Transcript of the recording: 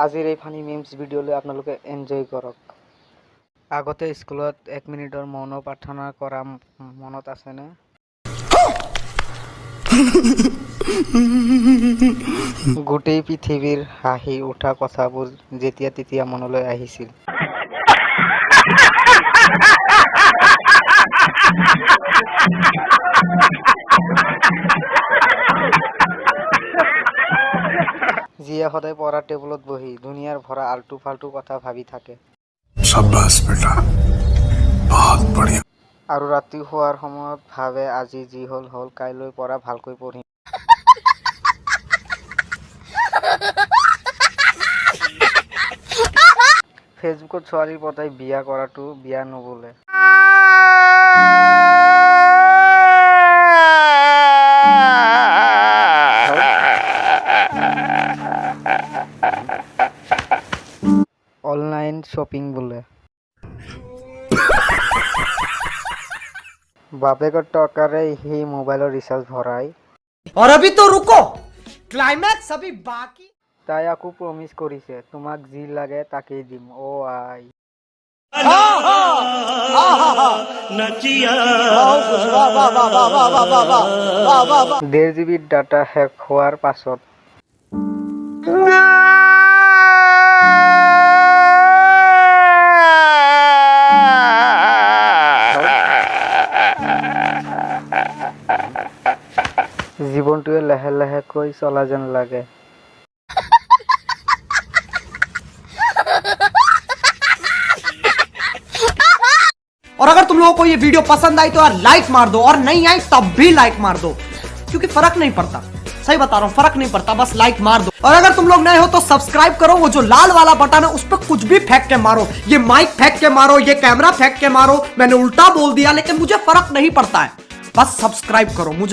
আজিৰ এই funny memes ভিডিঅ'লৈ আপোনালোকে এনজয় কৰক। আগতে স্কুলত 1 মিনিটৰ মৌন প্ৰাৰ্থনা কৰা মনত আছেনে? গোটেই পৃথিৱীৰ হাঁহি উঠা কথাবোৰ যেতিয়া তেতিয়া মনলৈ আহিছিল। যিয়ে সদায় পঢ়াৰ টেবুলত বহি দুনিয়াৰ ভৰা আল্টু ফাল্টু কথা ভাবি থাকে। शाबाश बेटा, बहुत बढ़िया। আৰু ৰাতি শোৱাৰ সময়ত ভাবে আজি যি হ'ল হ'ল, কাইলৈ পৰা ভালকৈ পঢ়িম। ফেচবুকত ছোৱালী পতাই বিয়া কৰাটো বিয়া নবোলে। অনলাইন শ্বপিং বোলে। বাপেকৰ টকাৰে সি মোবাইলৰ ৰিচাৰ্জ ভৰাই। और अभी तो रुको, क्लाइमैक्स अभी बाकी। তাই আকৌ প্ৰমিছ কৰিছে, তোমাক যি লাগে তাকেই দিম। অ' আই। 1.5 GB ডাটা শেষ হোৱাৰ পাছত জীৱনটোৱে লাহে লাহেকৈ চলা যেন লাগে। और अगर तुम लोगों को ये वीडियो पसंद आई तो यार लाइक मार दो, और नहीं आई तब भी लाइक मार दो, क्योंकि फर्क नहीं पड़ता। सही बता रहा हूँ, फर्क नहीं पड़ता, बस लाइक मार दो। और अगर तुम लोग नए हो तो सब्सक्राइब करो, वो जो लाल वाला बटन है उस पर कुछ भी फेंक के मारो, ये माइक फेंक के मारो, ये कैमरा फेंक के मारो, मैंने उल्टा बोल दिया लेकिन मुझे फर्क नहीं पड़ता है, बस सब्सक्राइब करो मुझे।